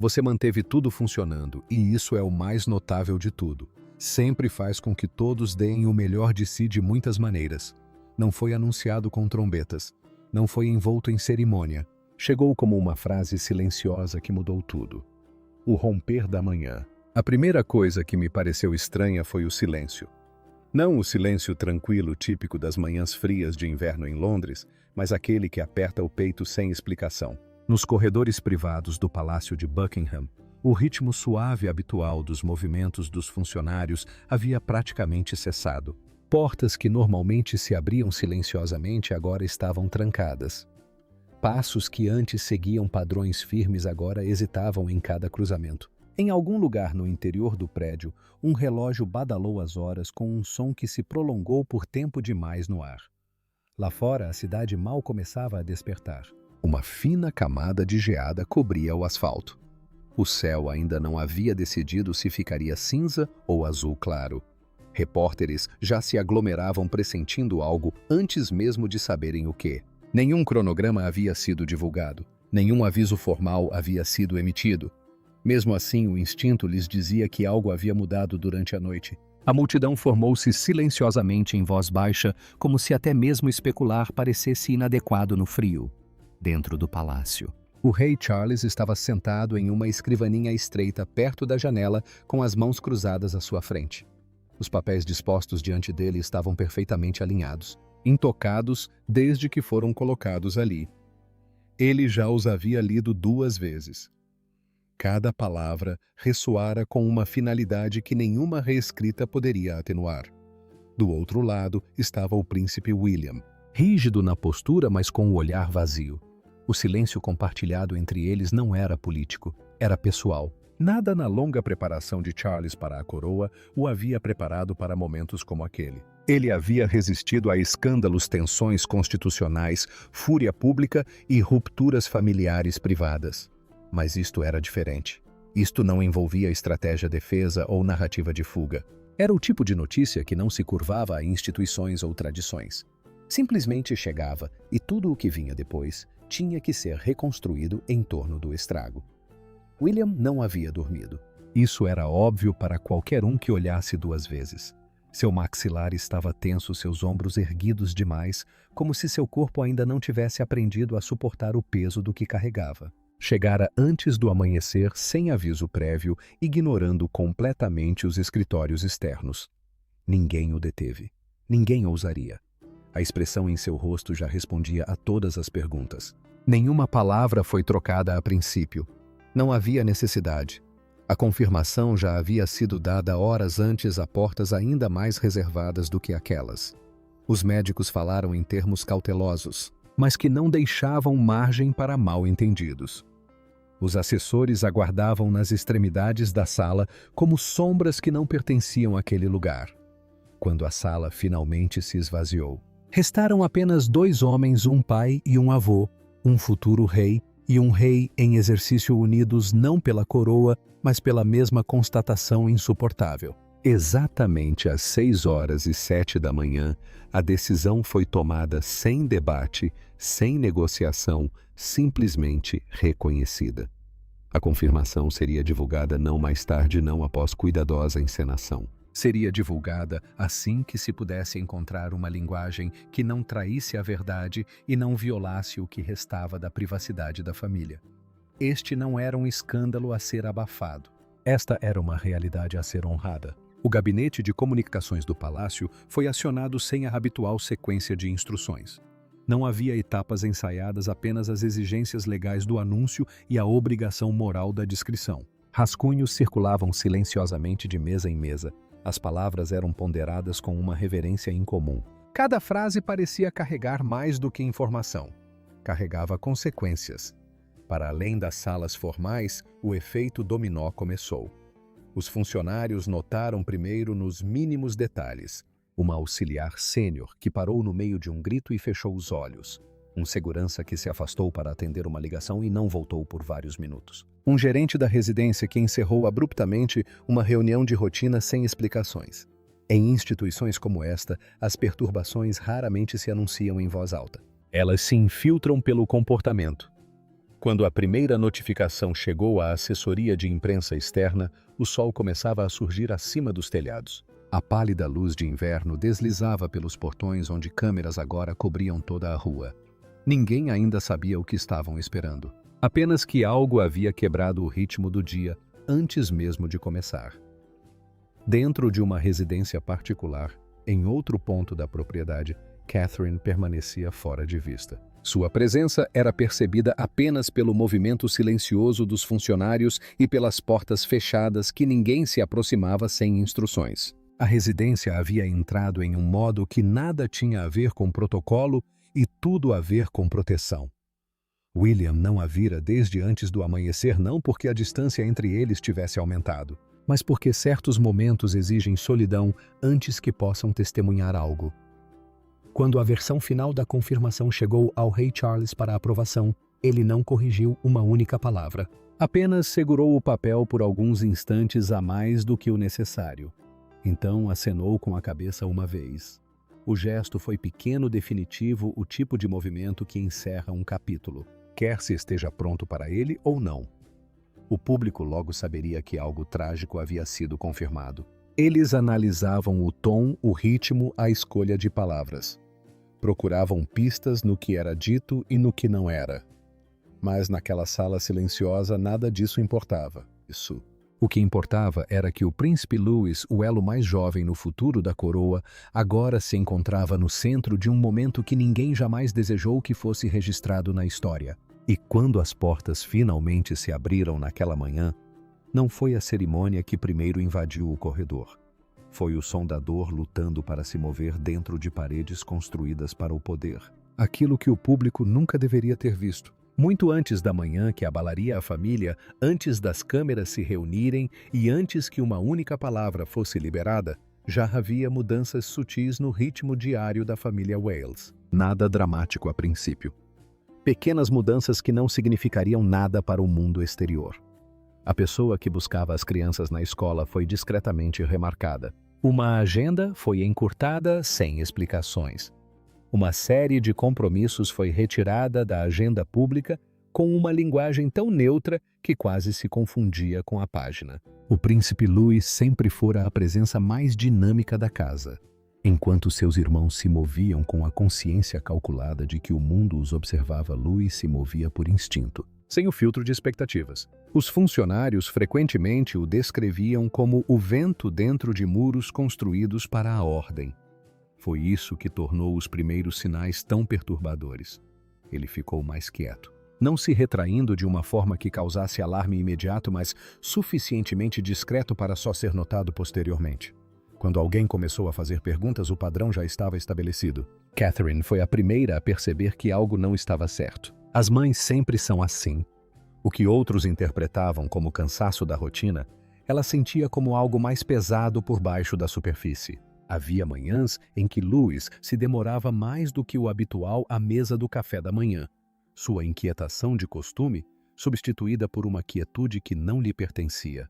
Você manteve tudo funcionando, e isso é o mais notável de tudo. Sempre faz com que todos deem o melhor de si de muitas maneiras. Não foi anunciado com trombetas. Não foi envolto em cerimônia. Chegou como uma frase silenciosa que mudou tudo. O romper da manhã. A primeira coisa que me pareceu estranha foi o silêncio. Não o silêncio tranquilo típico das manhãs frias de inverno em Londres, mas aquele que aperta o peito sem explicação. Nos corredores privados do Palácio de Buckingham, o ritmo suave habitual dos movimentos dos funcionários havia praticamente cessado. Portas que normalmente se abriam silenciosamente agora estavam trancadas. Passos que antes seguiam padrões firmes agora hesitavam em cada cruzamento. Em algum lugar no interior do prédio, um relógio badalou as horas com um som que se prolongou por tempo demais no ar. Lá fora, a cidade mal começava a despertar. Uma fina camada de geada cobria o asfalto. O céu ainda não havia decidido se ficaria cinza ou azul claro. Repórteres já se aglomeravam pressentindo algo antes mesmo de saberem o quê. Nenhum cronograma havia sido divulgado. Nenhum aviso formal havia sido emitido. Mesmo assim, o instinto lhes dizia que algo havia mudado durante a noite. A multidão formou-se silenciosamente em voz baixa, como se até mesmo especular parecesse inadequado no frio. Dentro do palácio, o rei Charles estava sentado em uma escrivaninha estreita perto da janela, com as mãos cruzadas à sua frente. Os papéis dispostos diante dele estavam perfeitamente alinhados, intocados desde que foram colocados ali. Ele já os havia lido 2 vezes. Cada palavra ressoara com uma finalidade que nenhuma reescrita poderia atenuar. Do outro lado estava o príncipe William, rígido na postura, mas com o olhar vazio. O silêncio compartilhado entre eles não era político, era pessoal. Nada na longa preparação de Charles para a coroa o havia preparado para momentos como aquele. Ele havia resistido a escândalos, tensões constitucionais, fúria pública e rupturas familiares privadas. Mas isto era diferente. Isto não envolvia estratégia defesa ou narrativa de fuga. Era o tipo de notícia que não se curvava a instituições ou tradições. Simplesmente chegava e tudo o que vinha depois tinha que ser reconstruído em torno do estrago. William não havia dormido. Isso era óbvio para qualquer um que olhasse 2 vezes. Seu maxilar estava tenso, seus ombros erguidos demais, como se seu corpo ainda não tivesse aprendido a suportar o peso do que carregava. Chegara antes do amanhecer, sem aviso prévio, ignorando completamente os escritórios externos. Ninguém o deteve. Ninguém ousaria. A expressão em seu rosto já respondia a todas as perguntas. Nenhuma palavra foi trocada a princípio. Não havia necessidade. A confirmação já havia sido dada horas antes a portas ainda mais reservadas do que aquelas. Os médicos falaram em termos cautelosos, mas que não deixavam margem para mal-entendidos. Os assessores aguardavam nas extremidades da sala como sombras que não pertenciam àquele lugar. Quando a sala finalmente se esvaziou, restaram apenas 2 homens, um pai e um avô, um futuro rei e um rei em exercício, unidos não pela coroa, mas pela mesma constatação insuportável. Exatamente às 6h07 da manhã, a decisão foi tomada sem debate, sem negociação, simplesmente reconhecida. A confirmação seria divulgada não mais tarde, não após cuidadosa encenação. Seria divulgada assim que se pudesse encontrar uma linguagem que não traísse a verdade e não violasse o que restava da privacidade da família. Este não era um escândalo a ser abafado. Esta era uma realidade a ser honrada. O gabinete de comunicações do palácio foi acionado sem a habitual sequência de instruções. Não havia etapas ensaiadas, apenas as exigências legais do anúncio e a obrigação moral da discrição. Rascunhos circulavam silenciosamente de mesa em mesa. As palavras eram ponderadas com uma reverência incomum. Cada frase parecia carregar mais do que informação. Carregava consequências. Para além das salas formais, o efeito dominó começou. Os funcionários notaram primeiro nos mínimos detalhes. Uma auxiliar sênior que parou no meio de um grito e fechou os olhos. Um segurança que se afastou para atender uma ligação e não voltou por vários minutos. Um gerente da residência que encerrou abruptamente uma reunião de rotina sem explicações. Em instituições como esta, as perturbações raramente se anunciam em voz alta. Elas se infiltram pelo comportamento. Quando a primeira notificação chegou à assessoria de imprensa externa, o sol começava a surgir acima dos telhados. A pálida luz de inverno deslizava pelos portões onde câmeras agora cobriam toda a rua. Ninguém ainda sabia o que estavam esperando. Apenas que algo havia quebrado o ritmo do dia antes mesmo de começar. Dentro de uma residência particular, em outro ponto da propriedade, Catherine permanecia fora de vista. Sua presença era percebida apenas pelo movimento silencioso dos funcionários e pelas portas fechadas que ninguém se aproximava sem instruções. A residência havia entrado em um modo que nada tinha a ver com protocolo e tudo a ver com proteção. William não a vira desde antes do amanhecer, não porque a distância entre eles tivesse aumentado, mas porque certos momentos exigem solidão antes que possam testemunhar algo. Quando a versão final da confirmação chegou ao rei Charles para aprovação, ele não corrigiu uma única palavra. Apenas segurou o papel por alguns instantes a mais do que o necessário. Então acenou com a cabeça uma vez. O gesto foi pequeno, definitivo, o tipo de movimento que encerra um capítulo, quer se esteja pronto para ele ou não. O público logo saberia que algo trágico havia sido confirmado. Eles analisavam o tom, o ritmo, a escolha de palavras. Procuravam pistas no que era dito e no que não era. Mas naquela sala silenciosa nada disso importava. O que importava era que o príncipe Louis, o elo mais jovem no futuro da coroa, agora se encontrava no centro de um momento que ninguém jamais desejou que fosse registrado na história. E quando as portas finalmente se abriram naquela manhã, não foi a cerimônia que primeiro invadiu o corredor. Foi o som da dor lutando para se mover dentro de paredes construídas para o poder. Aquilo que o público nunca deveria ter visto. Muito antes da manhã que abalaria a família, antes das câmeras se reunirem e antes que uma única palavra fosse liberada, já havia mudanças sutis no ritmo diário da família Wales. Nada dramático a princípio. Pequenas mudanças que não significariam nada para o mundo exterior. A pessoa que buscava as crianças na escola foi discretamente remarcada. Uma agenda foi encurtada sem explicações. Uma série de compromissos foi retirada da agenda pública com uma linguagem tão neutra que quase se confundia com a página. O príncipe Louis sempre fora a presença mais dinâmica da casa, enquanto seus irmãos se moviam com a consciência calculada de que o mundo os observava. Louis se movia por instinto, sem o filtro de expectativas. Os funcionários frequentemente o descreviam como o vento dentro de muros construídos para a ordem. Foi isso que tornou os primeiros sinais tão perturbadores. Ele ficou mais quieto, não se retraindo de uma forma que causasse alarme imediato, mas suficientemente discreto para só ser notado posteriormente. Quando alguém começou a fazer perguntas, o padrão já estava estabelecido. Catherine foi a primeira a perceber que algo não estava certo. As mães sempre são assim. O que outros interpretavam como cansaço da rotina, ela sentia como algo mais pesado por baixo da superfície. Havia manhãs em que Louis se demorava mais do que o habitual à mesa do café da manhã. Sua inquietação de costume, substituída por uma quietude que não lhe pertencia.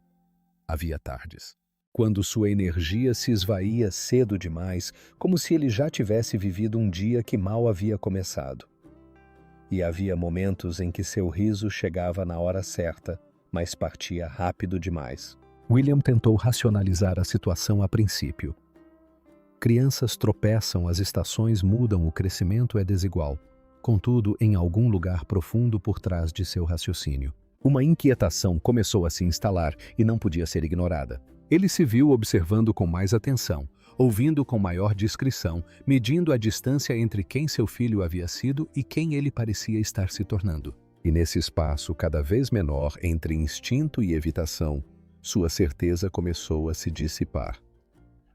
Havia tardes, quando sua energia se esvaía cedo demais, como se ele já tivesse vivido um dia que mal havia começado. E havia momentos em que seu riso chegava na hora certa, mas partia rápido demais. William tentou racionalizar a situação a princípio. Crianças tropeçam, as estações mudam, o crescimento é desigual. Contudo, em algum lugar profundo por trás de seu raciocínio, uma inquietação começou a se instalar e não podia ser ignorada. Ele se viu observando com mais atenção, ouvindo com maior discrição, medindo a distância entre quem seu filho havia sido e quem ele parecia estar se tornando. E nesse espaço cada vez menor entre instinto e evitação, sua certeza começou a se dissipar.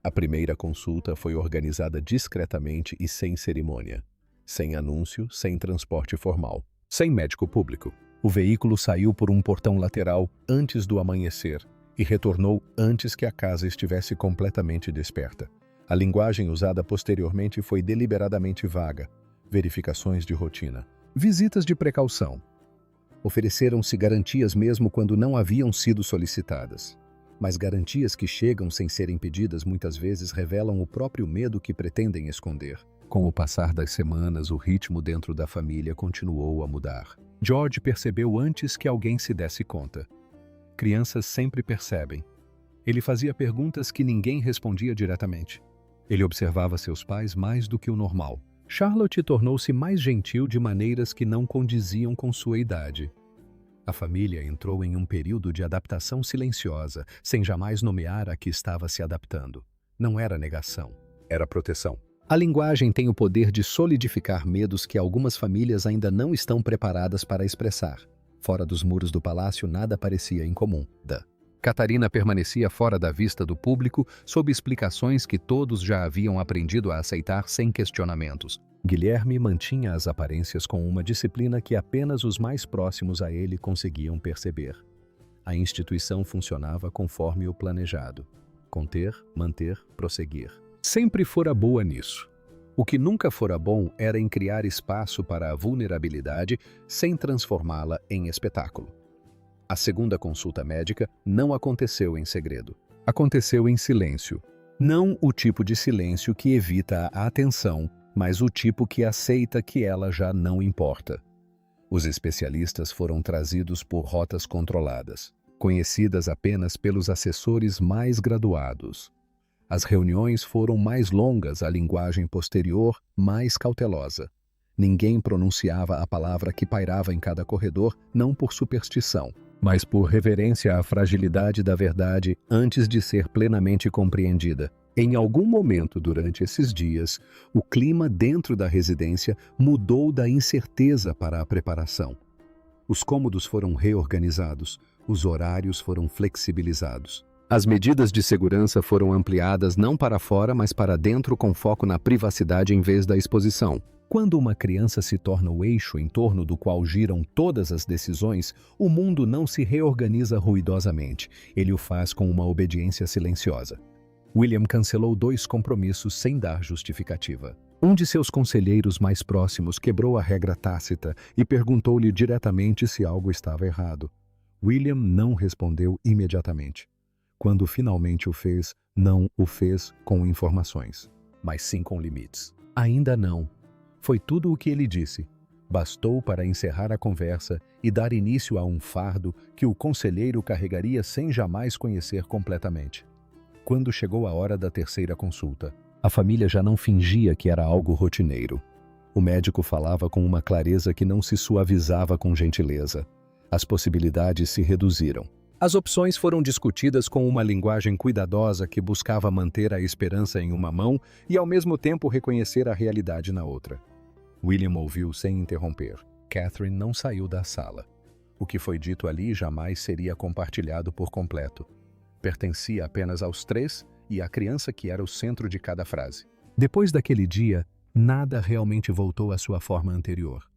A primeira consulta foi organizada discretamente e sem cerimônia, sem anúncio, sem transporte formal, sem médico público. O veículo saiu por um portão lateral antes do amanhecer e retornou antes que a casa estivesse completamente desperta. A linguagem usada posteriormente foi deliberadamente vaga, verificações de rotina, visitas de precaução. Ofereceram-se garantias mesmo quando não haviam sido solicitadas. Mas garantias que chegam sem serem pedidas muitas vezes revelam o próprio medo que pretendem esconder. Com o passar das semanas, o ritmo dentro da família continuou a mudar. George percebeu antes que alguém se desse conta. Crianças sempre percebem. Ele fazia perguntas que ninguém respondia diretamente. Ele observava seus pais mais do que o normal. Charlotte tornou-se mais gentil de maneiras que não condiziam com sua idade. A família entrou em um período de adaptação silenciosa, sem jamais nomear a que estava se adaptando. Não era negação, era proteção. A linguagem tem o poder de solidificar medos que algumas famílias ainda não estão preparadas para expressar. Fora dos muros do palácio, nada parecia incomum. Catarina permanecia fora da vista do público, sob explicações que todos já haviam aprendido a aceitar sem questionamentos. Guilherme mantinha as aparências com uma disciplina que apenas os mais próximos a ele conseguiam perceber. A instituição funcionava conforme o planejado. Conter, manter, prosseguir. Sempre fora boa nisso. O que nunca fora bom era em criar espaço para a vulnerabilidade sem transformá-la em espetáculo. A segunda consulta médica não aconteceu em segredo. Aconteceu em silêncio. Não o tipo de silêncio que evita a atenção, mas o tipo que aceita que ela já não importa. Os especialistas foram trazidos por rotas controladas, conhecidas apenas pelos assessores mais graduados. As reuniões foram mais longas, a linguagem posterior mais cautelosa. Ninguém pronunciava a palavra que pairava em cada corredor, não por superstição, mas por reverência à fragilidade da verdade antes de ser plenamente compreendida. Em algum momento durante esses dias, o clima dentro da residência mudou da incerteza para a preparação. Os cômodos foram reorganizados, os horários foram flexibilizados. As medidas de segurança foram ampliadas não para fora, mas para dentro, com foco na privacidade em vez da exposição. Quando uma criança se torna o eixo em torno do qual giram todas as decisões, o mundo não se reorganiza ruidosamente, ele o faz com uma obediência silenciosa. William cancelou 2 compromissos sem dar justificativa. Um de seus conselheiros mais próximos quebrou a regra tácita e perguntou-lhe diretamente se algo estava errado. William não respondeu imediatamente. Quando finalmente o fez, não o fez com informações, mas sim com limites. Ainda não. Foi tudo o que ele disse. Bastou para encerrar a conversa e dar início a um fardo que o conselheiro carregaria sem jamais conhecer completamente. Quando chegou a hora da terceira consulta, a família já não fingia que era algo rotineiro. O médico falava com uma clareza que não se suavizava com gentileza. As possibilidades se reduziram. As opções foram discutidas com uma linguagem cuidadosa que buscava manter a esperança em uma mão e ao mesmo tempo reconhecer a realidade na outra. William ouviu sem interromper. Catherine não saiu da sala. O que foi dito ali jamais seria compartilhado por completo. Pertencia apenas aos 3 e à criança que era o centro de cada frase. Depois daquele dia, nada realmente voltou à sua forma anterior.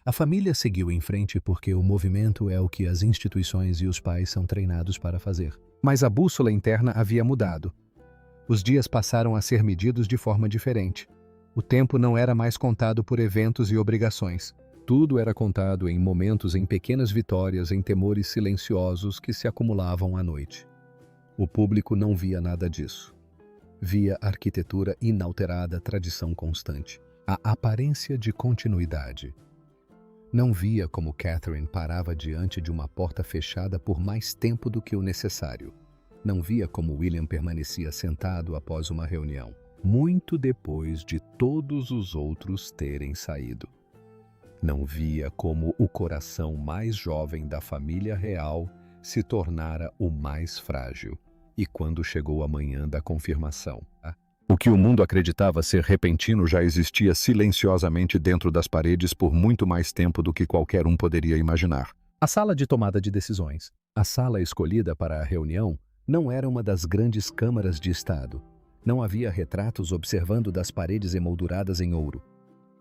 A família seguiu em frente porque o movimento é o que as instituições e os pais são treinados para fazer. Mas a bússola interna havia mudado. Os dias passaram a ser medidos de forma diferente. O tempo não era mais contado por eventos e obrigações. Tudo era contado em momentos, em pequenas vitórias, em temores silenciosos que se acumulavam à noite. O público não via nada disso. Via arquitetura inalterada, tradição constante. A aparência de continuidade. Não via como Catherine parava diante de uma porta fechada por mais tempo do que o necessário. Não via como William permanecia sentado após uma reunião, muito depois de todos os outros terem saído. Não via como o coração mais jovem da família real se tornara o mais frágil. E quando chegou a manhã da confirmação, o que o mundo acreditava ser repentino já existia silenciosamente dentro das paredes por muito mais tempo do que qualquer um poderia imaginar. A sala de tomada de decisões, a sala escolhida para a reunião, não era uma das grandes câmaras de Estado. Não havia retratos observando das paredes emolduradas em ouro,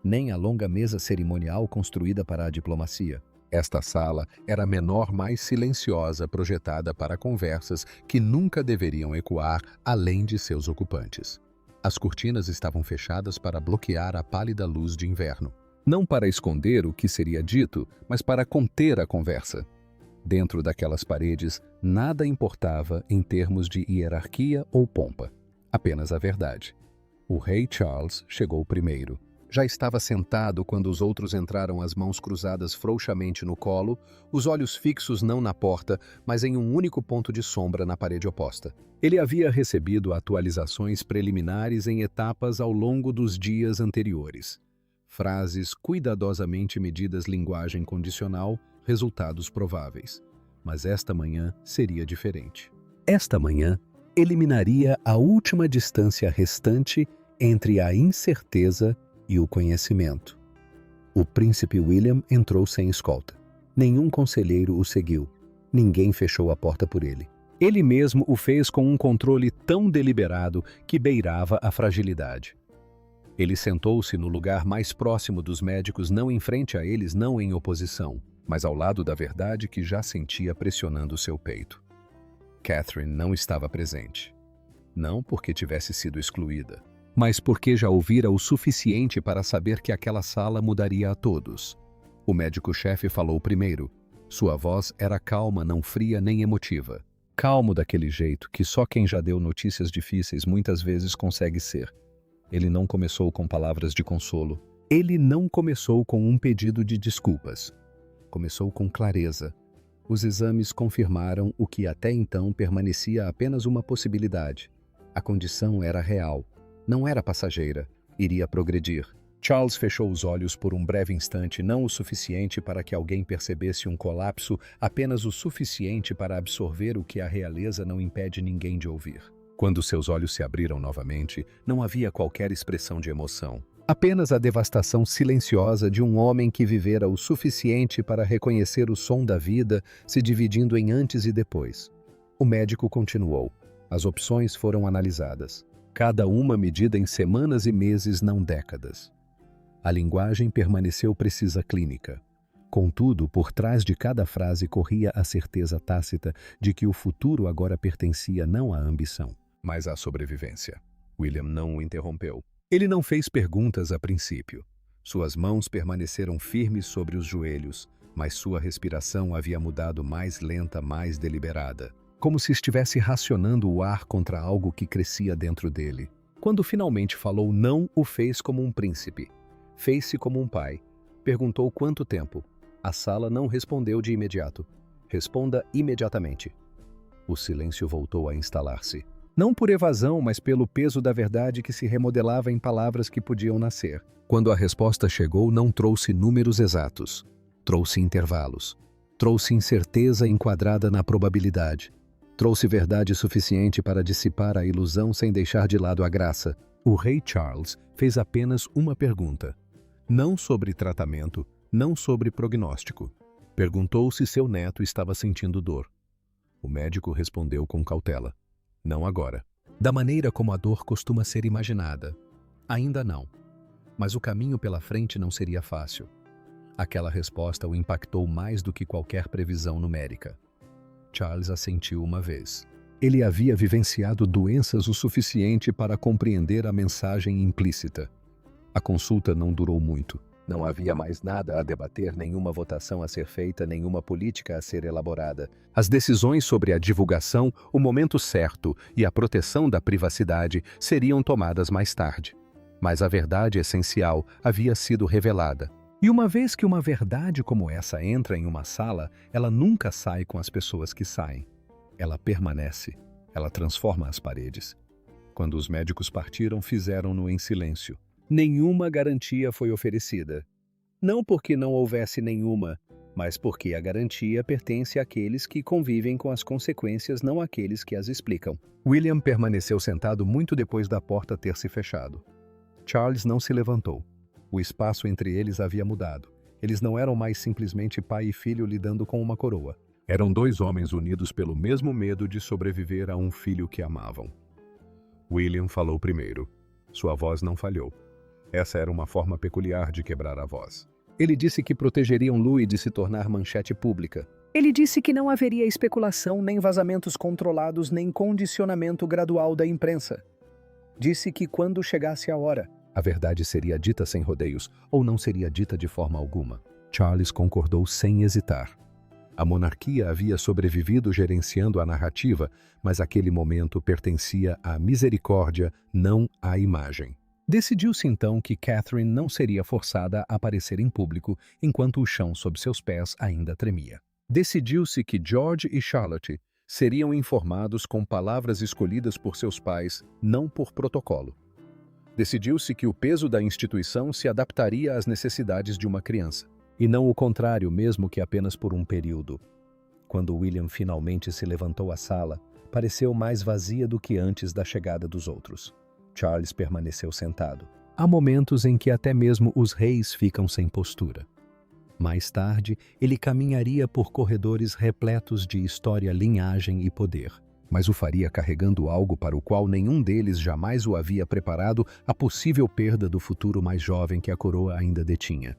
nem a longa mesa cerimonial construída para a diplomacia. Esta sala era a menor, mais silenciosa, projetada para conversas que nunca deveriam ecoar além de seus ocupantes. As cortinas estavam fechadas para bloquear a pálida luz de inverno. Não para esconder o que seria dito, mas para conter a conversa. Dentro daquelas paredes, nada importava em termos de hierarquia ou pompa. Apenas a verdade. O rei Charles chegou primeiro. Já estava sentado quando os outros entraram, as mãos cruzadas frouxamente no colo, os olhos fixos não na porta, mas em um único ponto de sombra na parede oposta. Ele havia recebido atualizações preliminares em etapas ao longo dos dias anteriores. Frases cuidadosamente medidas, linguagem condicional, resultados prováveis. Mas esta manhã seria diferente. Esta manhã eliminaria a última distância restante entre a incerteza e o conhecimento. O príncipe William entrou sem escolta. Nenhum conselheiro o seguiu. Ninguém fechou a porta por ele. Ele mesmo o fez com um controle tão deliberado que beirava a fragilidade. Ele sentou-se no lugar mais próximo dos médicos, não em frente a eles, não em oposição, mas ao lado da verdade que já sentia pressionando seu peito. Catherine não estava presente. Não porque tivesse sido excluída, mas porque já ouvira o suficiente para saber que aquela sala mudaria a todos. O médico-chefe falou primeiro. Sua voz era calma, não fria nem emotiva. Calmo daquele jeito que só quem já deu notícias difíceis muitas vezes consegue ser. Ele não começou com palavras de consolo. Ele não começou com um pedido de desculpas. Começou com clareza. Os exames confirmaram o que até então permanecia apenas uma possibilidade. A condição era real. Não era passageira. Iria progredir. Charles fechou os olhos por um breve instante, não o suficiente para que alguém percebesse um colapso, apenas o suficiente para absorver o que a realeza não impede ninguém de ouvir. Quando seus olhos se abriram novamente, não havia qualquer expressão de emoção. Apenas a devastação silenciosa de um homem que vivera o suficiente para reconhecer o som da vida se dividindo em antes e depois. O médico continuou. As opções foram analisadas. Cada uma medida em semanas e meses, não décadas. A linguagem permaneceu precisa clínica. Contudo, por trás de cada frase corria a certeza tácita de que o futuro agora pertencia não à ambição, mas à sobrevivência. William não o interrompeu. Ele não fez perguntas a princípio. Suas mãos permaneceram firmes sobre os joelhos, mas sua respiração havia mudado, mais lenta, mais deliberada, como se estivesse racionando o ar contra algo que crescia dentro dele. Quando finalmente falou não, o fez como um príncipe. Fez-se como um pai. Perguntou quanto tempo. A sala não respondeu de imediato. Responda imediatamente. O silêncio voltou a instalar-se. Não por evasão, mas pelo peso da verdade que se remodelava em palavras que podiam nascer. Quando a resposta chegou, não trouxe números exatos. Trouxe intervalos. Trouxe incerteza enquadrada na probabilidade. Trouxe verdade suficiente para dissipar a ilusão sem deixar de lado a graça. O rei Charles fez apenas uma pergunta. Não sobre tratamento, não sobre prognóstico. Perguntou se seu neto estava sentindo dor. O médico respondeu com cautela. Não agora. Da maneira como a dor costuma ser imaginada. Ainda não. Mas o caminho pela frente não seria fácil. Aquela resposta o impactou mais do que qualquer previsão numérica. Charles assentiu uma vez. Ele havia vivenciado doenças o suficiente para compreender a mensagem implícita. A consulta não durou muito. Não havia mais nada a debater, nenhuma votação a ser feita, nenhuma política a ser elaborada. As decisões sobre a divulgação, o momento certo e a proteção da privacidade seriam tomadas mais tarde. Mas a verdade essencial havia sido revelada. E uma vez que uma verdade como essa entra em uma sala, ela nunca sai com as pessoas que saem. Ela permanece. Ela transforma as paredes. Quando os médicos partiram, fizeram-no em silêncio. Nenhuma garantia foi oferecida. Não porque não houvesse nenhuma, mas porque a garantia pertence àqueles que convivem com as consequências, não àqueles que as explicam. William permaneceu sentado muito depois da porta ter se fechado. Charles não se levantou. O espaço entre eles havia mudado. Eles não eram mais simplesmente pai e filho lidando com uma coroa. Eram dois homens unidos pelo mesmo medo de sobreviver a um filho que amavam. William falou primeiro. Sua voz não falhou. Essa era uma forma peculiar de quebrar a voz. Ele disse que protegeriam Louis de se tornar manchete pública. Ele disse que não haveria especulação, nem vazamentos controlados, nem condicionamento gradual da imprensa. Disse que quando chegasse a hora, a verdade seria dita sem rodeios, ou não seria dita de forma alguma. Charles concordou sem hesitar. A monarquia havia sobrevivido gerenciando a narrativa, mas aquele momento pertencia à misericórdia, não à imagem. Decidiu-se então que Catherine não seria forçada a aparecer em público enquanto o chão sob seus pés ainda tremia. Decidiu-se que George e Charlotte seriam informados com palavras escolhidas por seus pais, não por protocolo. Decidiu-se que o peso da instituição se adaptaria às necessidades de uma criança, e não o contrário, mesmo que apenas por um período. Quando William finalmente se levantou à sala, pareceu mais vazia do que antes da chegada dos outros. Charles permaneceu sentado. Há momentos em que até mesmo os reis ficam sem postura. Mais tarde, ele caminharia por corredores repletos de história, linhagem e poder, mas o faria carregando algo para o qual nenhum deles jamais o havia preparado, a possível perda do futuro mais jovem que a coroa ainda detinha.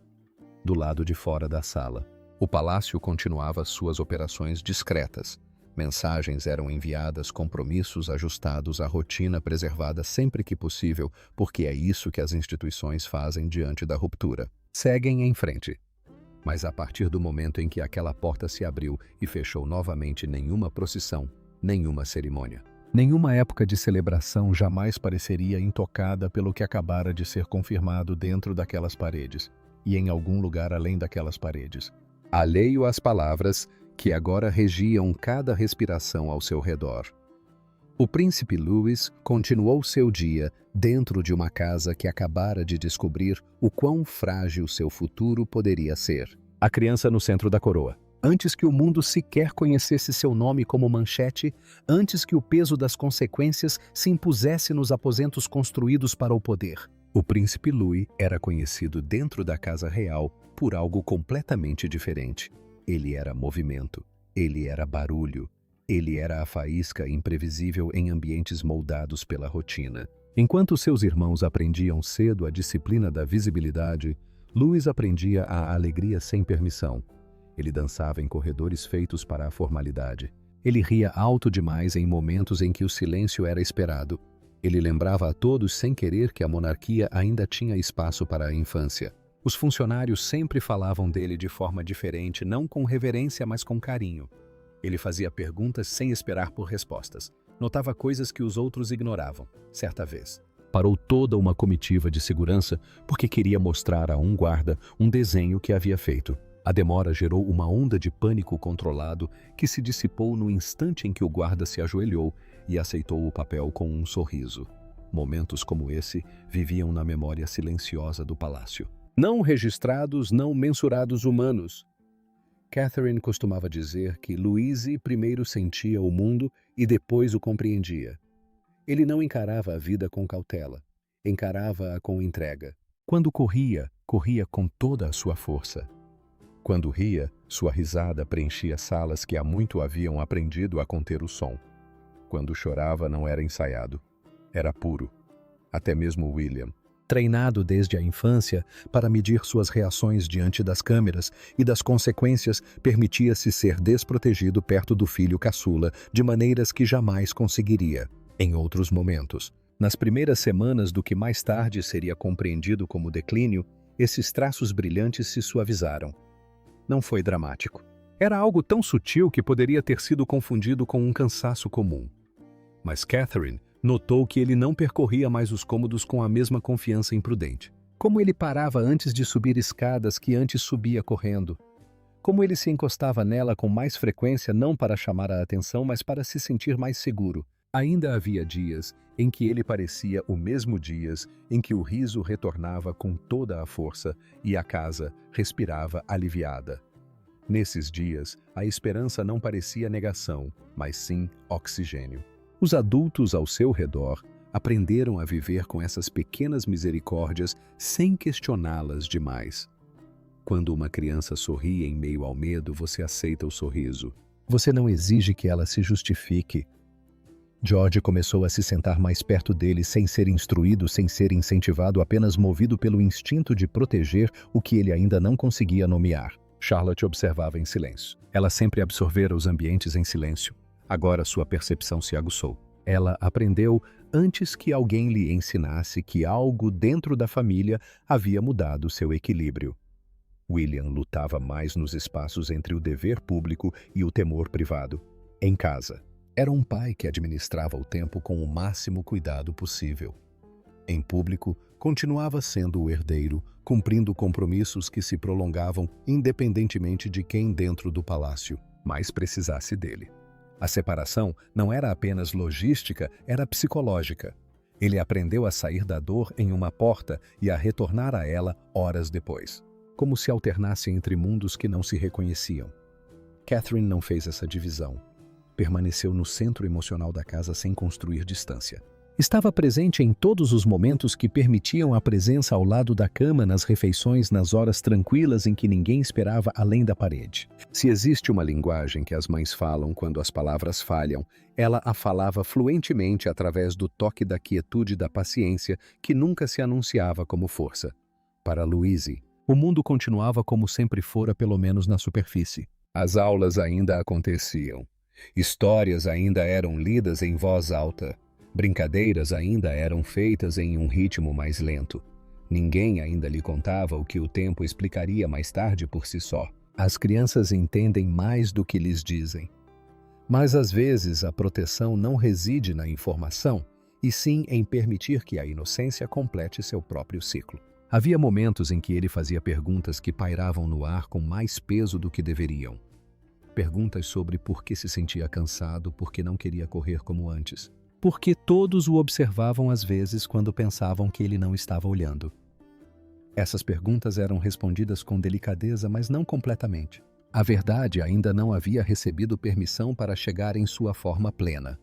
Do lado de fora da sala, o palácio continuava suas operações discretas. Mensagens eram enviadas, compromissos ajustados à rotina preservada sempre que possível, porque é isso que as instituições fazem diante da ruptura. Seguem em frente. Mas a partir do momento em que aquela porta se abriu e fechou novamente, nenhuma procissão, nenhuma cerimônia. Nenhuma época de celebração jamais pareceria intocada pelo que acabara de ser confirmado dentro daquelas paredes, e em algum lugar além daquelas paredes. Alheio às palavras que agora regiam cada respiração ao seu redor. O príncipe Louis continuou seu dia dentro de uma casa que acabara de descobrir o quão frágil seu futuro poderia ser. A criança no centro da coroa. Antes que o mundo sequer conhecesse seu nome como manchete, antes que o peso das consequências se impusesse nos aposentos construídos para o poder. O príncipe Louis era conhecido dentro da casa real por algo completamente diferente. Ele era movimento, ele era barulho, ele era a faísca imprevisível em ambientes moldados pela rotina. Enquanto seus irmãos aprendiam cedo a disciplina da visibilidade, Louis aprendia a alegria sem permissão. Ele dançava em corredores feitos para a formalidade. Ele ria alto demais em momentos em que o silêncio era esperado. Ele lembrava a todos sem querer que a monarquia ainda tinha espaço para a infância. Os funcionários sempre falavam dele de forma diferente, não com reverência, mas com carinho. Ele fazia perguntas sem esperar por respostas. Notava coisas que os outros ignoravam. Certa vez, parou toda uma comitiva de segurança porque queria mostrar a um guarda um desenho que havia feito. A demora gerou uma onda de pânico controlado que se dissipou no instante em que o guarda se ajoelhou e aceitou o papel com um sorriso. Momentos como esse viviam na memória silenciosa do palácio. Não registrados, não mensurados humanos. Catherine costumava dizer que Louise primeiro sentia o mundo e depois o compreendia. Ele não encarava a vida com cautela, encarava-a com entrega. Quando corria, corria com toda a sua força. Quando ria, sua risada preenchia salas que há muito haviam aprendido a conter o som. Quando chorava, não era ensaiado, era puro. Até mesmo William, treinado desde a infância para medir suas reações diante das câmeras e das consequências, permitia-se ser desprotegido perto do filho caçula de maneiras que jamais conseguiria. Em outros momentos, nas primeiras semanas do que mais tarde seria compreendido como declínio, esses traços brilhantes se suavizaram. Não foi dramático. Era algo tão sutil que poderia ter sido confundido com um cansaço comum. Mas Catherine notou que ele não percorria mais os cômodos com a mesma confiança imprudente. Como ele parava antes de subir escadas que antes subia correndo. Como ele se encostava nela com mais frequência não para chamar a atenção, mas para se sentir mais seguro. Ainda havia dias em que ele parecia o mesmo dias em que o riso retornava com toda a força e a casa respirava aliviada. Nesses dias, a esperança não parecia negação, mas sim oxigênio. Os adultos ao seu redor aprenderam a viver com essas pequenas misericórdias sem questioná-las demais. Quando uma criança sorri em meio ao medo, você aceita o sorriso. Você não exige que ela se justifique. George começou a se sentar mais perto dele sem ser instruído, sem ser incentivado, apenas movido pelo instinto de proteger o que ele ainda não conseguia nomear. Charlotte observava em silêncio. Ela sempre absorvera os ambientes em silêncio. Agora sua percepção se aguçou. Ela aprendeu antes que alguém lhe ensinasse que algo dentro da família havia mudado seu equilíbrio. William lutava mais nos espaços entre o dever público e o temor privado. Em casa, era um pai que administrava o tempo com o máximo cuidado possível. Em público, continuava sendo o herdeiro, cumprindo compromissos que se prolongavam independentemente de quem dentro do palácio mais precisasse dele. A separação não era apenas logística, era psicológica. Ele aprendeu a sair da dor em uma porta e a retornar a ela horas depois, como se alternasse entre mundos que não se reconheciam. Catherine não fez essa divisão. Permaneceu no centro emocional da casa sem construir distância. Estava presente em todos os momentos que permitiam a presença ao lado da cama, nas refeições, nas horas tranquilas em que ninguém esperava além da parede. Se existe uma linguagem que as mães falam quando as palavras falham, ela a falava fluentemente através do toque da quietude e da paciência que nunca se anunciava como força. Para Louise, o mundo continuava como sempre fora, pelo menos na superfície. As aulas ainda aconteciam. Histórias ainda eram lidas em voz alta. Brincadeiras ainda eram feitas em um ritmo mais lento. Ninguém ainda lhe contava o que o tempo explicaria mais tarde por si só. As crianças entendem mais do que lhes dizem. Mas às vezes a proteção não reside na informação, e sim em permitir que a inocência complete seu próprio ciclo. Havia momentos em que ele fazia perguntas que pairavam no ar com mais peso do que deveriam. Perguntas sobre por que se sentia cansado, por que não queria correr como antes. Porque todos o observavam às vezes quando pensavam que ele não estava olhando. Essas perguntas eram respondidas com delicadeza, mas não completamente. A verdade ainda não havia recebido permissão para chegar em sua forma plena.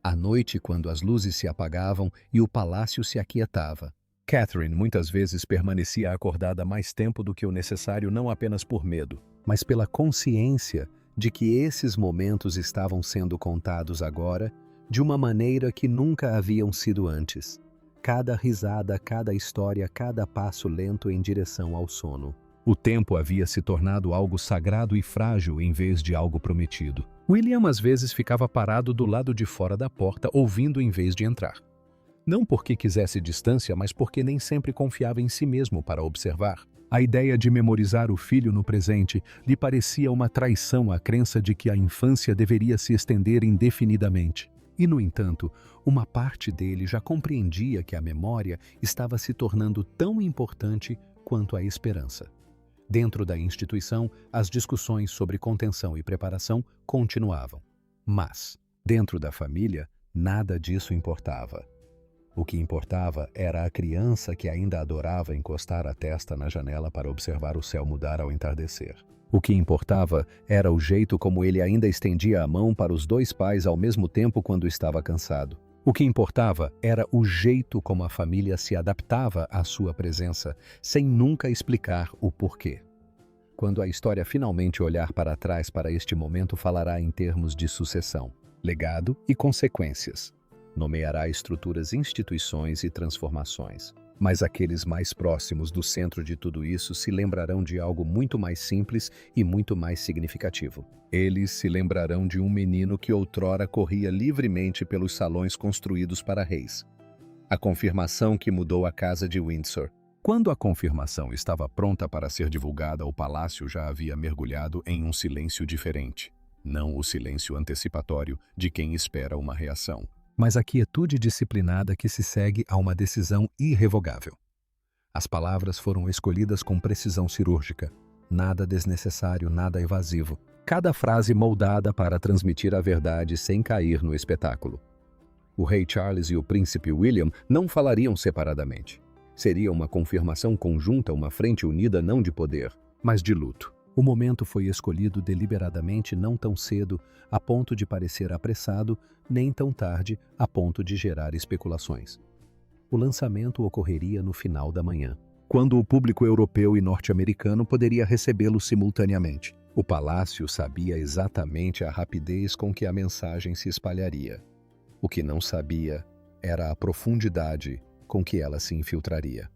À noite, quando as luzes se apagavam e o palácio se aquietava, Catherine muitas vezes permanecia acordada mais tempo do que o necessário, não apenas por medo, mas pela consciência de que esses momentos estavam sendo contados agora de uma maneira que nunca haviam sido antes. Cada risada, cada história, cada passo lento em direção ao sono. O tempo havia se tornado algo sagrado e frágil em vez de algo prometido. William às vezes ficava parado do lado de fora da porta, ouvindo em vez de entrar. Não porque quisesse distância, mas porque nem sempre confiava em si mesmo para observar. A ideia de memorizar o filho no presente lhe parecia uma traição à crença de que a infância deveria se estender indefinidamente. E, no entanto, uma parte dele já compreendia que a memória estava se tornando tão importante quanto a esperança. Dentro da instituição, as discussões sobre contenção e preparação continuavam. Mas, dentro da família, nada disso importava. O que importava era a criança que ainda adorava encostar a testa na janela para observar o céu mudar ao entardecer. O que importava era o jeito como ele ainda estendia a mão para os dois pais ao mesmo tempo quando estava cansado. O que importava era o jeito como a família se adaptava à sua presença, sem nunca explicar o porquê. Quando a história finalmente olhar para trás para este momento, falará em termos de sucessão, legado e consequências. Nomeará estruturas, instituições e transformações. Mas aqueles mais próximos do centro de tudo isso se lembrarão de algo muito mais simples e muito mais significativo. Eles se lembrarão de um menino que outrora corria livremente pelos salões construídos para reis. A confirmação que mudou a casa de Windsor. Quando a confirmação estava pronta para ser divulgada, o palácio já havia mergulhado em um silêncio diferente. Não o silêncio antecipatório de quem espera uma reação, mas a quietude disciplinada que se segue a uma decisão irrevogável. As palavras foram escolhidas com precisão cirúrgica. Nada desnecessário, nada evasivo. Cada frase moldada para transmitir a verdade sem cair no espetáculo. O rei Charles e o príncipe William não falariam separadamente. Seria uma confirmação conjunta, uma frente unida não de poder, mas de luto. O momento foi escolhido deliberadamente, não tão cedo, a ponto de parecer apressado, nem tão tarde, a ponto de gerar especulações. O lançamento ocorreria no final da manhã, quando o público europeu e norte-americano poderia recebê-lo simultaneamente. O palácio sabia exatamente a rapidez com que a mensagem se espalharia. O que não sabia era a profundidade com que ela se infiltraria.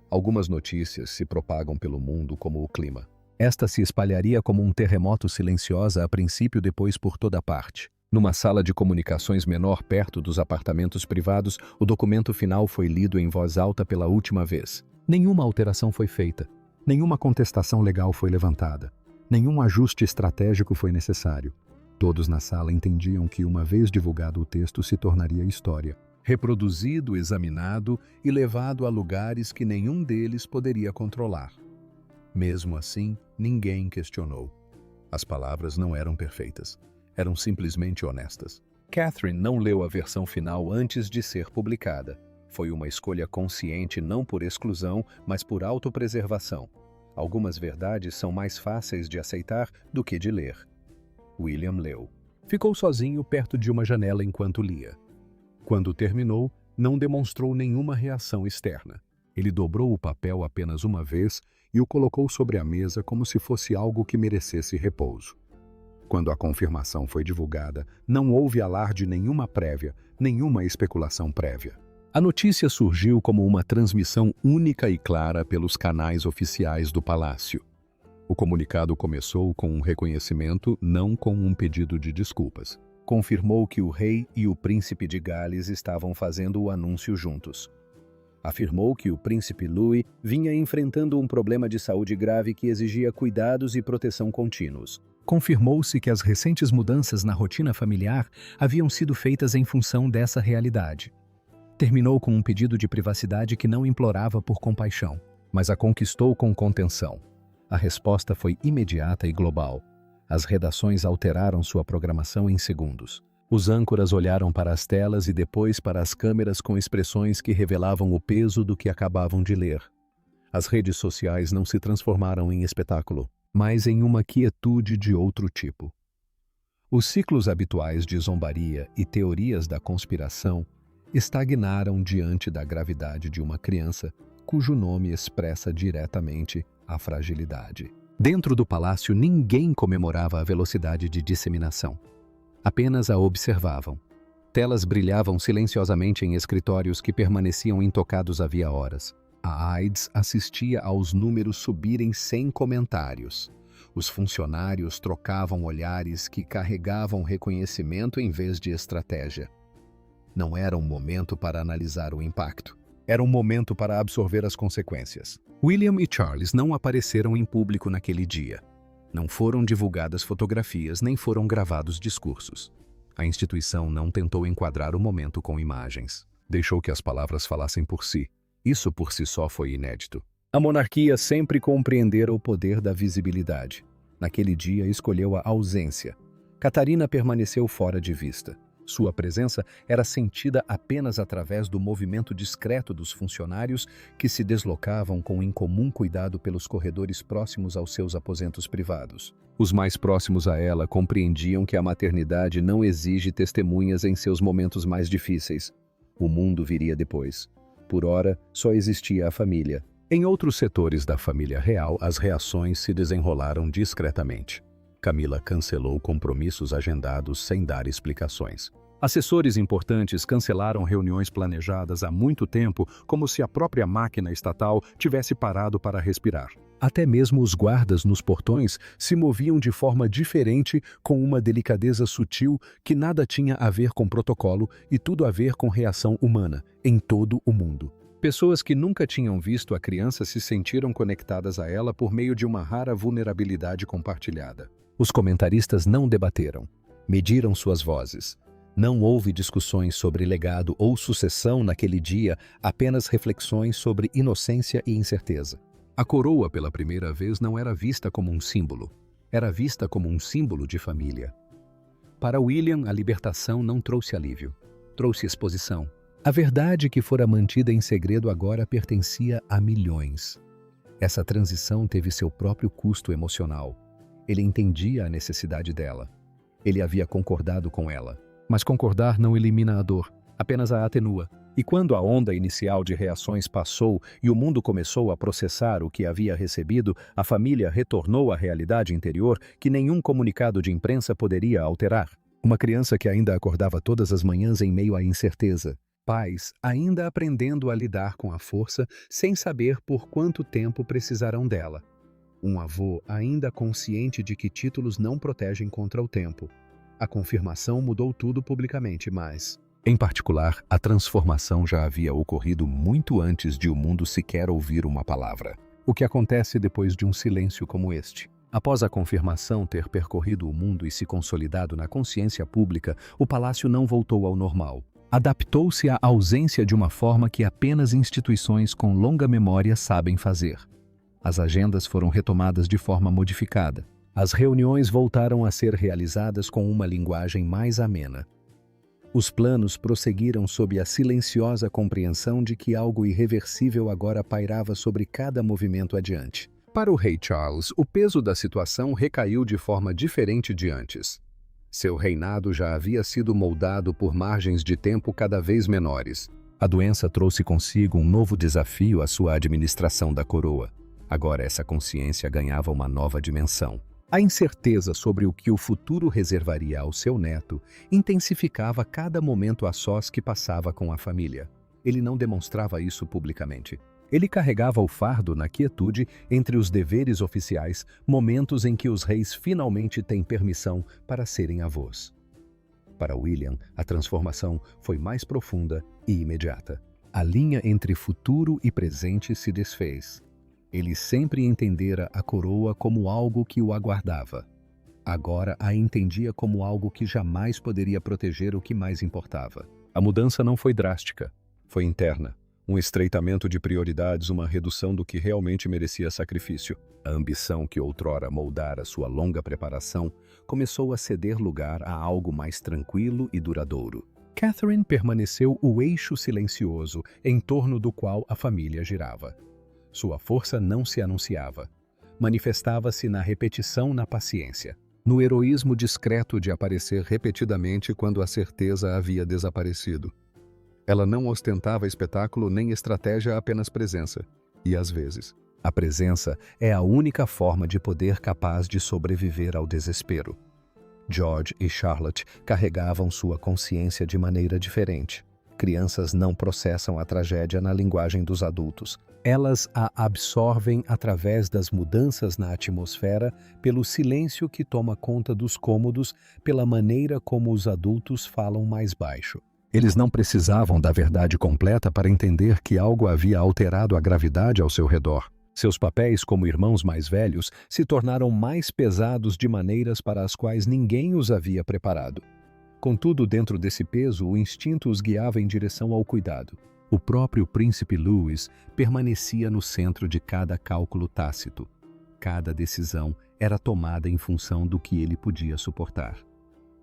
Algumas notícias se propagam pelo mundo como o clima. Esta se espalharia como um terremoto silenciosa a princípio, depois por toda parte. Numa sala de comunicações menor perto dos apartamentos privados, o documento final foi lido em voz alta pela última vez. Nenhuma alteração foi feita. Nenhuma contestação legal foi levantada. Nenhum ajuste estratégico foi necessário. Todos na sala entendiam que, uma vez divulgado o texto, se tornaria história. reproduzido, examinado e levado a lugares que nenhum deles poderia controlar. Mesmo assim, ninguém questionou. As palavras não eram perfeitas, eram simplesmente honestas. Catherine não leu a versão final antes de ser publicada. Foi uma escolha consciente não por exclusão, mas por autopreservação. Algumas verdades são mais fáceis de aceitar do que de ler. William leu. Ficou sozinho perto de uma janela enquanto lia. Quando terminou, não demonstrou nenhuma reação externa. Ele dobrou o papel apenas uma vez e o colocou sobre a mesa como se fosse algo que merecesse repouso. Quando a confirmação foi divulgada, não houve alarde nenhuma prévia, nenhuma especulação prévia. A notícia surgiu como uma transmissão única e clara pelos canais oficiais do palácio. O comunicado começou com um reconhecimento, não com um pedido de desculpas. Confirmou que o rei e o príncipe de Gales estavam fazendo o anúncio juntos. Afirmou que o príncipe Louis vinha enfrentando um problema de saúde grave que exigia cuidados e proteção contínuos. Confirmou-se que as recentes mudanças na rotina familiar haviam sido feitas em função dessa realidade. Terminou com um pedido de privacidade que não implorava por compaixão, mas a conquistou com contenção. A resposta foi imediata e global. As redações alteraram sua programação em segundos. Os âncoras olharam para as telas e depois para as câmeras com expressões que revelavam o peso do que acabavam de ler. As redes sociais não se transformaram em espetáculo, mas em uma quietude de outro tipo. Os ciclos habituais de zombaria e teorias da conspiração estagnaram diante da gravidade de uma criança cujo nome expressa diretamente a fragilidade. Dentro do palácio, ninguém comemorava a velocidade de disseminação. Apenas a observavam. Telas brilhavam silenciosamente em escritórios que permaneciam intocados havia horas. A AIDS assistia aos números subirem sem comentários. Os funcionários trocavam olhares que carregavam reconhecimento em vez de estratégia. Não era um momento para analisar o impacto. Era um momento para absorver as consequências. William e Charles não apareceram em público naquele dia. Não foram divulgadas fotografias nem foram gravados discursos. A instituição não tentou enquadrar o momento com imagens. Deixou que as palavras falassem por si. Isso por si só foi inédito. A monarquia sempre compreendera o poder da visibilidade. Naquele dia escolheu a ausência. Catarina permaneceu fora de vista. Sua presença era sentida apenas através do movimento discreto dos funcionários que se deslocavam com incomum cuidado pelos corredores próximos aos seus aposentos privados. Os mais próximos a ela compreendiam que a maternidade não exige testemunhas em seus momentos mais difíceis. O mundo viria depois. Por ora, só existia a família. Em outros setores da família real, as reações se desenrolaram discretamente. Camila cancelou compromissos agendados sem dar explicações. Assessores importantes cancelaram reuniões planejadas há muito tempo, como se a própria máquina estatal tivesse parado para respirar. Até mesmo os guardas nos portões se moviam de forma diferente, com uma delicadeza sutil que nada tinha a ver com protocolo e tudo a ver com reação humana, em todo o mundo. Pessoas que nunca tinham visto a criança se sentiram conectadas a ela por meio de uma rara vulnerabilidade compartilhada. Os comentaristas não debateram, mediram suas vozes. Não houve discussões sobre legado ou sucessão naquele dia, apenas reflexões sobre inocência e incerteza. A coroa, pela primeira vez, não era vista como um símbolo. Era vista como um símbolo de família. Para William, a libertação não trouxe alívio. Trouxe exposição. A verdade que fora mantida em segredo agora pertencia a milhões. Essa transição teve seu próprio custo emocional. Ele entendia a necessidade dela. Ele havia concordado com ela. Mas concordar não elimina a dor, apenas a atenua. E quando a onda inicial de reações passou e o mundo começou a processar o que havia recebido, a família retornou à realidade interior que nenhum comunicado de imprensa poderia alterar. Uma criança que ainda acordava todas as manhãs em meio à incerteza. Pais ainda aprendendo a lidar com a força sem saber por quanto tempo precisarão dela. Um avô ainda consciente de que títulos não protegem contra o tempo. A confirmação mudou tudo publicamente, mas, em particular, a transformação já havia ocorrido muito antes de o mundo sequer ouvir uma palavra. O que acontece depois de um silêncio como este? Após a confirmação ter percorrido o mundo e se consolidado na consciência pública, o palácio não voltou ao normal. Adaptou-se à ausência de uma forma que apenas instituições com longa memória sabem fazer. As agendas foram retomadas de forma modificada. As reuniões voltaram a ser realizadas com uma linguagem mais amena. Os planos prosseguiram sob a silenciosa compreensão de que algo irreversível agora pairava sobre cada movimento adiante. Para o rei Charles, o peso da situação recaiu de forma diferente de antes. Seu reinado já havia sido moldado por margens de tempo cada vez menores. A doença trouxe consigo um novo desafio à sua administração da coroa. Agora essa consciência ganhava uma nova dimensão. A incerteza sobre o que o futuro reservaria ao seu neto intensificava cada momento a sós que passava com a família. Ele não demonstrava isso publicamente. Ele carregava o fardo na quietude entre os deveres oficiais, momentos em que os reis finalmente têm permissão para serem avós. Para William, a transformação foi mais profunda e imediata. A linha entre futuro e presente se desfez. Ele sempre entendera a coroa como algo que o aguardava. Agora a entendia como algo que jamais poderia proteger o que mais importava. A mudança não foi drástica, foi interna. Um estreitamento de prioridades, uma redução do que realmente merecia sacrifício. A ambição que outrora moldara sua longa preparação começou a ceder lugar a algo mais tranquilo e duradouro. Catherine permaneceu o eixo silencioso em torno do qual a família girava. Sua força não se anunciava. Manifestava-se na repetição, na paciência. No heroísmo discreto de aparecer repetidamente quando a certeza havia desaparecido. Ela não ostentava espetáculo nem estratégia, apenas presença. E às vezes, a presença é a única forma de poder capaz de sobreviver ao desespero. George e Charlotte carregavam sua consciência de maneira diferente. Crianças não processam a tragédia na linguagem dos adultos. Elas a absorvem através das mudanças na atmosfera, pelo silêncio que toma conta dos cômodos, pela maneira como os adultos falam mais baixo. Eles não precisavam da verdade completa para entender que algo havia alterado a gravidade ao seu redor. Seus papéis como irmãos mais velhos se tornaram mais pesados de maneiras para as quais ninguém os havia preparado. Contudo, dentro desse peso, o instinto os guiava em direção ao cuidado. O próprio príncipe Louis permanecia no centro de cada cálculo tácito. Cada decisão era tomada em função do que ele podia suportar.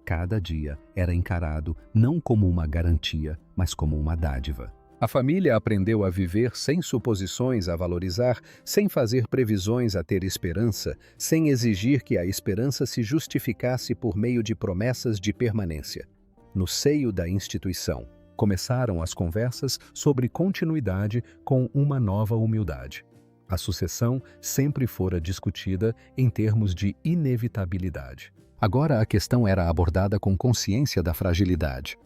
Cada dia era encarado não como uma garantia, mas como uma dádiva. A família aprendeu a viver sem suposições a valorizar, sem fazer previsões a ter esperança, sem exigir que a esperança se justificasse por meio de promessas de permanência. No seio da instituição, começaram as conversas sobre continuidade com uma nova humildade. A sucessão sempre fora discutida em termos de inevitabilidade. Agora a questão era abordada com consciência da fragilidade.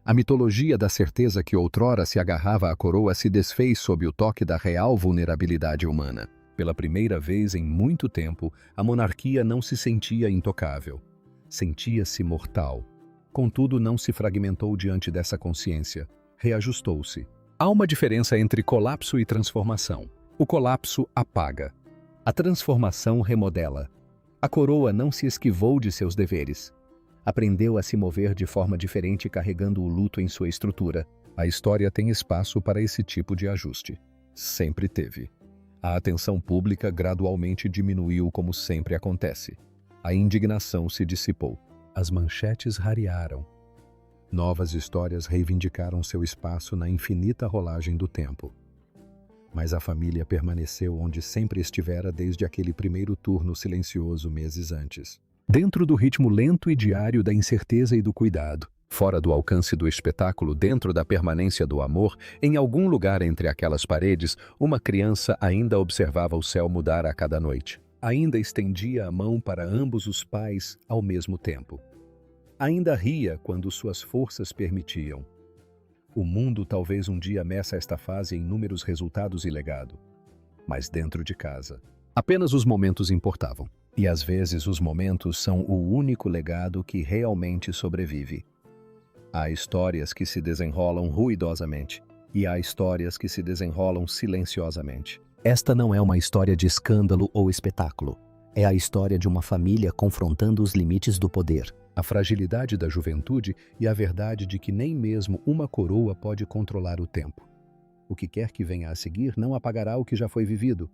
A mitologia da certeza que outrora se agarrava à coroa se desfez sob o toque da real vulnerabilidade humana. Pela primeira vez em muito tempo, a monarquia não se sentia intocável. Sentia-se mortal. Contudo, não se fragmentou diante dessa consciência. Reajustou-se. Há uma diferença entre colapso e transformação. O colapso apaga. A transformação remodela. A coroa não se esquivou de seus deveres. Aprendeu a se mover de forma diferente carregando o luto em sua estrutura. A história tem espaço para esse tipo de ajuste. Sempre teve. A atenção pública gradualmente diminuiu como sempre acontece. A indignação se dissipou. As manchetes rarearam. Novas histórias reivindicaram seu espaço na infinita rolagem do tempo. Mas a família permaneceu onde sempre estivera desde aquele primeiro turno silencioso meses antes. Dentro do ritmo lento e diário da incerteza e do cuidado, fora do alcance do espetáculo, dentro da permanência do amor, em algum lugar entre aquelas paredes, uma criança ainda observava o céu mudar a cada noite. Ainda estendia a mão para ambos os pais ao mesmo tempo. Ainda ria quando suas forças permitiam. O mundo talvez um dia meça esta fase em inúmeros resultados e legado. Mas dentro de casa, apenas os momentos importavam. E às vezes os momentos são o único legado que realmente sobrevive. Há histórias que se desenrolam ruidosamente, e há histórias que se desenrolam silenciosamente. Esta não é uma história de escândalo ou espetáculo. É a história de uma família confrontando os limites do poder. A fragilidade da juventude e a verdade de que nem mesmo uma coroa pode controlar o tempo. O que quer que venha a seguir não apagará o que já foi vivido.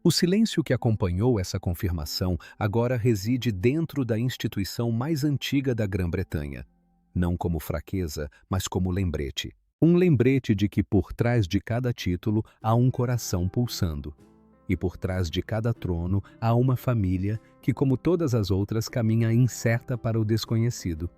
O silêncio que acompanhou essa confirmação agora reside dentro da instituição mais antiga da Grã-Bretanha. Não como fraqueza, mas como lembrete. Um lembrete de que por trás de cada título há um coração pulsando. E por trás de cada trono há uma família que, como todas as outras, caminha incerta para o desconhecido.